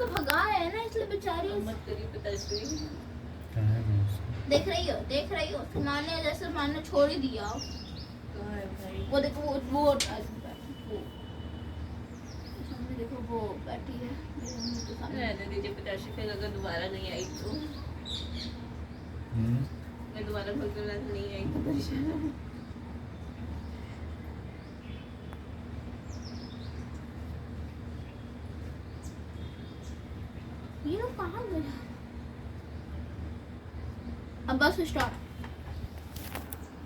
उसको भगाया है ना, इसलिए बेचारी मत करिए पिताश्री। देख रही हो मारने जैसे मारना छोड़ ही दिया। कहाँ है भाई? वो देखो वो सामने देखो वो बैठी है मेरे मुंह के सामने। रहने दीजिए पिताश्री, फिर अगर दोबारा नहीं आई तो मैं दोबारा भगवान नहीं आई तो परेशान। ये लोग कहाँ गए? अब बस स्टॉप।